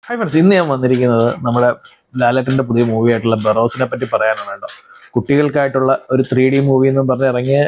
Hi friends, ഇന്ന് ഞാൻ വന്നിരിക്കുന്നത് നമ്മുടെ ലാലേട്ടൻ്റെ പുതിയ മൂവി ആയിട്ടുള്ള ബറോസിനെ പറ്റി പറയാനാണ് കേട്ടോ. കുട്ടികൾക്കായിട്ടുള്ള ഒരു 3D മൂവി എന്നും പറഞ്ഞ് ഇറങ്ങിയ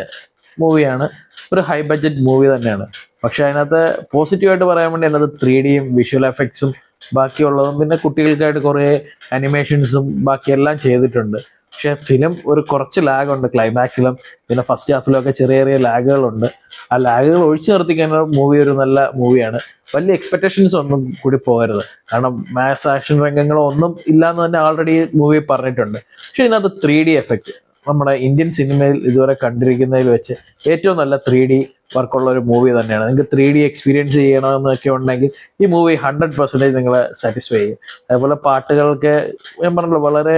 മൂവിയാണ്. ഒരു ഹൈ ബഡ്ജറ്റ് മൂവി തന്നെയാണ്. പക്ഷെ അതിനകത്ത് പോസിറ്റീവായിട്ട് പറയാൻ വേണ്ടി അതിനകത്ത് 3Dയും വിഷ്വൽ എഫക്ട്സും ബാക്കിയുള്ളതും പിന്നെ കുട്ടികൾക്കായിട്ട് കുറേ അനിമേഷൻസും ബാക്കിയെല്ലാം ചെയ്തിട്ടുണ്ട്. പക്ഷെ ഫിലിം ഒരു കുറച്ച് ലാഗുണ്ട് ക്ലൈമാക്സിലും പിന്നെ ഫസ്റ്റ് ഹാഫിലും ഒക്കെ ചെറിയ ചെറിയ ലാഗുകളുണ്ട്. ആ ലാഗുകൾ ഒഴിച്ചു നിർത്തിക്കാൻ മൂവി ഒരു നല്ല മൂവിയാണ്. വലിയ എക്സ്പെക്ടേഷൻസ് ഒന്നും കൂടി പോകരുത്, കാരണം മാസ് ആക്ഷൻ രംഗങ്ങളോ ഒന്നും ഇല്ലാന്ന് തന്നെ ആൾറെഡി മൂവി പറഞ്ഞിട്ടുണ്ട്. പക്ഷെ ഇതിനകത്ത് 3D എഫക്റ്റ് നമ്മുടെ ഇന്ത്യൻ സിനിമയിൽ ഇതുവരെ കണ്ടിരിക്കുന്നതിൽ വെച്ച് ഏറ്റവും നല്ല 3D വർക്കുള്ള ഒരു മൂവി തന്നെയാണ്. നിങ്ങൾക്ക് 3D എക്സ്പീരിയൻസ് ചെയ്യണമെന്നൊക്കെ ഉണ്ടെങ്കിൽ ഈ മൂവി 100% നിങ്ങളെ സാറ്റിസ്ഫൈ ചെയ്യും. അതേപോലെ പാട്ടുകൾക്ക് ഞാൻ പറഞ്ഞല്ലോ, വളരെ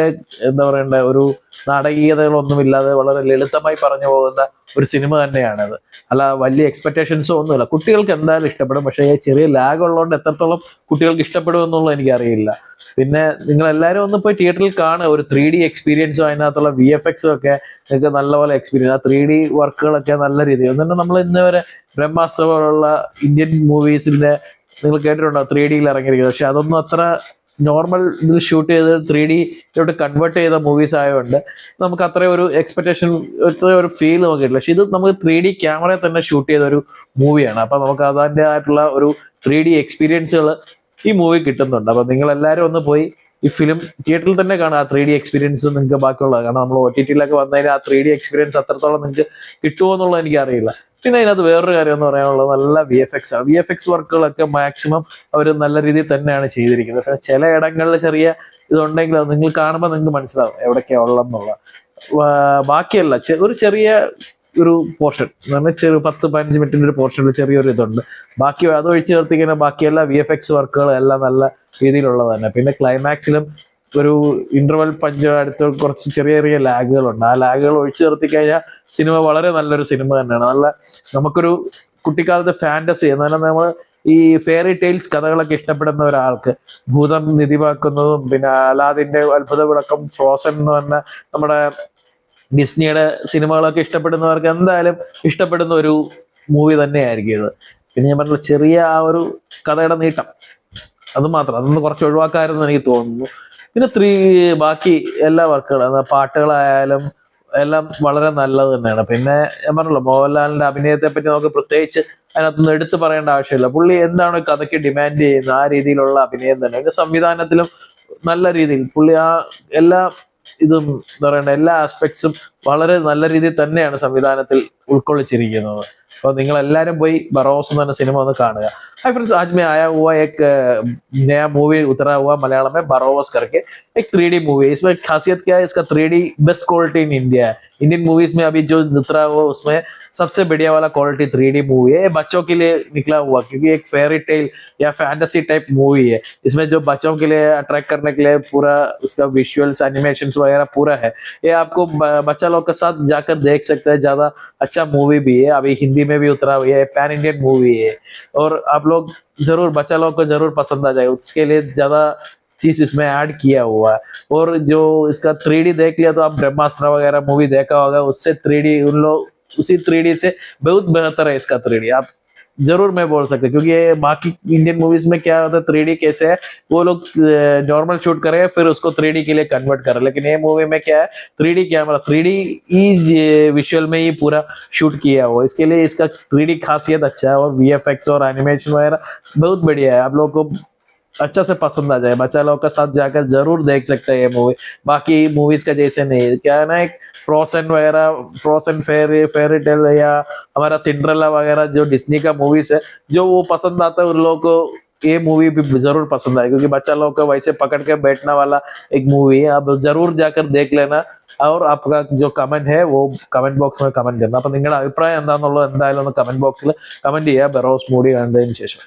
എന്താ പറയണ്ട, ഒരു നാടകീയതകളൊന്നുമില്ലാതെ വളരെ ലളിതമായി പറഞ്ഞു പോകുന്ന ഒരു സിനിമ തന്നെയാണത്. അല്ല വലിയ എക്സ്പെക്ടേഷൻസോ ഒന്നുമില്ല. കുട്ടികൾക്ക് എന്തായാലും ഇഷ്ടപ്പെടും. പക്ഷേ ചെറിയ ലാഗ് ഉള്ളതുകൊണ്ട് എത്രത്തോളം കുട്ടികൾക്ക് ഇഷ്ടപ്പെടും എന്നുള്ളത് എനിക്കറിയില്ല. പിന്നെ നിങ്ങൾ എല്ലാവരും ഒന്ന് പോയി തിയേറ്ററിൽ കാണുക. ഒരു 3D എക്സ്പീരിയൻസും അതിനകത്തുള്ള VFX ഒക്കെ നിങ്ങൾക്ക് നല്ലപോലെ എക്സ്പീരിയൻസ്. ആ 3D വർക്കുകളൊക്കെ നല്ല രീതിയിൽ എന്നിട്ട് നമ്മൾ ഇന്ന് വരെ ബ്രഹ്മാസ്ത്ര പോലുള്ള ഇന്ത്യൻ മൂവീസിന്റെ നിങ്ങൾ കേട്ടിട്ടുണ്ടോ 3Dയിൽ ഇറങ്ങിയിരിക്കുന്നത്. പക്ഷെ അതൊന്നും അത്ര നോർമൽ ഇതിൽ ഷൂട്ട് ചെയ്ത് 3Dയിലോട്ട് കൺവേർട്ട് ചെയ്ത മൂവീസ് ആയതുകൊണ്ട് നമുക്ക് അത്രയും ഒരു എക്സ്പെക്ടേഷൻ, അത്രയും ഒരു ഫീൽ നമുക്ക് കിട്ടില്ല. പക്ഷെ ഇത് നമുക്ക് 3D ക്യാമറയിൽ തന്നെ ഷൂട്ട് ചെയ്ത ഒരു മൂവിയാണ്. അപ്പൊ നമുക്ക് അതിൻ്റെതായിട്ടുള്ള ഒരു 3D എക്സ്പീരിയൻസുകൾ ഈ മൂവി കിട്ടുന്നുണ്ട്. അപ്പൊ നിങ്ങൾ എല്ലാവരും ഒന്ന് പോയി ഈ ഫിലിം തിയേറ്ററിൽ തന്നെ കാണാം. ആ 3D എക്സ്പീരിയൻസ് നിങ്ങൾക്ക് ബാക്കിയുള്ളത്, കാരണം നമ്മൾ OTT-യിലൊക്കെ വന്നതിന് ആ 3D എക്സ്പീരിയൻസ് അത്രത്തോളം നിങ്ങൾക്ക് കിട്ടുമോ എന്നുള്ളത് എനിക്കറിയില്ല. പിന്നെ അതിനകത്ത് വേറൊരു കാര്യം എന്ന് പറയാനുള്ളത് നല്ല VFX ആണ്. VFX വർക്കുകളൊക്കെ മാക്സിമം അവർ നല്ല രീതിയിൽ തന്നെയാണ് ചെയ്തിരിക്കുന്നത്. പക്ഷേ ചില ഇടങ്ങളിൽ ചെറിയ ഇതുണ്ടെങ്കിൽ അത് നിങ്ങൾ കാണുമ്പോൾ നിങ്ങൾക്ക് മനസ്സിലാവും എവിടേക്കാണ് ഉള്ളതെന്നുള്ള. ബാക്കിയല്ല, ഒരു ചെറിയ ഒരു പോർഷൻ എന്ന് പറഞ്ഞാൽ 10-15 മിനിറ്റിന്റെ ഒരു പോർഷനിൽ ചെറിയൊരു ഇതുണ്ട്. ബാക്കി അത് ഒഴിച്ചു നിർത്തിക്കുന്ന ബാക്കിയെല്ലാം VFX വർക്കുകളും എല്ലാം നല്ല രീതിയിലുള്ളത് തന്നെ. പിന്നെ ക്ലൈമാക്സിലും ഒരു ഇന്റർവെൽ പഞ്ച് അടുത്ത് കുറച്ച് ചെറിയ ചെറിയ ലാഗുകളുണ്ട്. ആ ലാഗുകൾ ഒഴിച്ചു നിർത്തി കഴിഞ്ഞാൽ സിനിമ വളരെ നല്ലൊരു സിനിമ തന്നെയാണ്. നല്ല നമുക്കൊരു കുട്ടിക്കാലത്ത് ഫാന്റസി എന്നാൽ നമ്മൾ ഈ ഫെയറി ടെയിൽസ് കഥകളൊക്കെ ഇഷ്ടപ്പെടുന്ന ഒരാൾക്ക്, ഭൂതം നിധിവാക്കുന്നതും പിന്നെ അലാദിന്റെ അത്ഭുത വിളക്കം, ഫ്രോസൺ എന്ന് പറഞ്ഞ നമ്മുടെ ഡിസ്നിയുടെ സിനിമകളൊക്കെ ഇഷ്ടപ്പെടുന്നവർക്ക് എന്തായാലും ഇഷ്ടപ്പെടുന്ന ഒരു മൂവി തന്നെയായിരിക്കും ഇത്. പിന്നെ ഞാൻ പറഞ്ഞ ചെറിയ ആ ഒരു കഥയുടെ നീട്ടം അത് മാത്രം, അതൊന്ന് കുറച്ച് ഒഴിവാക്കാമെന്ന് എനിക്ക് തോന്നുന്നു. പിന്നെ ബാക്കി എല്ലാ വർക്കുകളും പാട്ടുകളായാലും എല്ലാം വളരെ നല്ലത് തന്നെയാണ്. പിന്നെ ഞാൻ പറഞ്ഞല്ലോ, മോഹൻലാലിന്റെ അഭിനയത്തെ പറ്റി നമുക്ക് പ്രത്യേകിച്ച് അതിനകത്തൊന്നും എടുത്തു പറയേണ്ട ആവശ്യമില്ല. പുള്ളി എന്താണ് കഥയ്ക്ക് ഡിമാൻഡ് ചെയ്യുന്നത് ആ രീതിയിലുള്ള അഭിനയം തന്നെ. അതിന്റെ സംവിധാനത്തിലും നല്ല രീതിയിൽ പുള്ളി ആ എല്ലാ ഇതും എന്താ പറയണ്ട എല്ലാ ആസ്പെക്ട്സും വളരെ നല്ല രീതിയിൽ തന്നെയാണ് സംവിധാനത്തിൽ ഉൾക്കൊള്ളിച്ചിരിക്കുന്നത്. അപ്പോൾ നിങ്ങൾ എല്ലാവരും പോയി ബറോസ് എന്ന് പറഞ്ഞ സിനിമ ഒന്ന് കാണുക. हाय फ्रेंड्स, आज मैं आया हुआ एक नया मूवी उतरा हुआ मलयालम में बरोस करके एक 3D मूवी है। इसमें खासियत क्या है, इसका 3D best quality in India है। इंडियन मूवीज में अभी जो उतरा हुआ उसमें सबसे बढ़िया वाला क्वालिटी 3D मूवी है। बच्चों के लिए निकला हुआ, क्योंकि एक फेयरी टेल या फैंटेसी टाइप मूवी है। इसमें जो बच्चों के लिए अट्रैक्ट करने के लिए पूरा उसका विजुअल्स एनिमेशंस वगैरह पूरा है। ये आपको बच्चा लोग के साथ जाकर देख सकते हैं। ज्यादा अच्छा मूवी भी है, अभी हिंदी में भी उतरा हुआ है, पैन इंडियन मूवी है और आप लोग जरूर, बच्चा लोग को जरूर पसंद आ जाएगा। उसके लिए ज्यादा चीज इसमें ऐड किया हुआ है। और जो इसका 3D देख लिया तो आप ब्रह्मास्त्र वगैरह मूवी देखा होगा, उससे 3D उन लोग उसी 3D से बहुत बेहतर है इसका 3D। आप जरूर मैं बोल सकते, क्योंकि ये बाकी इंडियन मूवीज में क्या होता है 3D कैसे है, वो लोग नॉर्मल शूट करें फिर उसको 3D के लिए कन्वर्ट करें। लेकिन ये मूवी में क्या है, 3D कैमरा 3D ही विजुअल में ही पूरा शूट किया हुआ। इसके लिए इसका 3D खासियत अच्छा है और VFX और एनिमेशन वगैरह बहुत बढ़िया है। आप लोग को अच्छा से पसंद आ जाए, बच्चा लोग के साथ जाकर जरूर देख सकते हैं ये मूवी। बाकी मूवीज का जैसे नहीं, क्या है ना, एक फ्रोसन वगैरह, फ्रोसन फेरी टेल या हमारा सिंड्रेला वगैरह जो डिज्नी का मूवीज है, जो वो पसंद आता है उन लोगों को ये मूवी भी जरूर पसंद आए, क्योंकि बच्चा लोग को वैसे पकड़ के बैठने वाला एक मूवी है। आप जरूर जाकर देख लेना और आपका जो कमेंट है वो कमेंट बॉक्स में कमेंट करना. അപ്പോൾ നിങ്ങളുടെ അഭിപ്രായം എന്താണെന്നുള്ളത് എന്തായാലും ഒന്ന് കമന്റ് ബോക്സിൽ കമന്റ് ചെയ്യുക ബറോസ് മൂവി കണ്ടതിന് ശേഷം.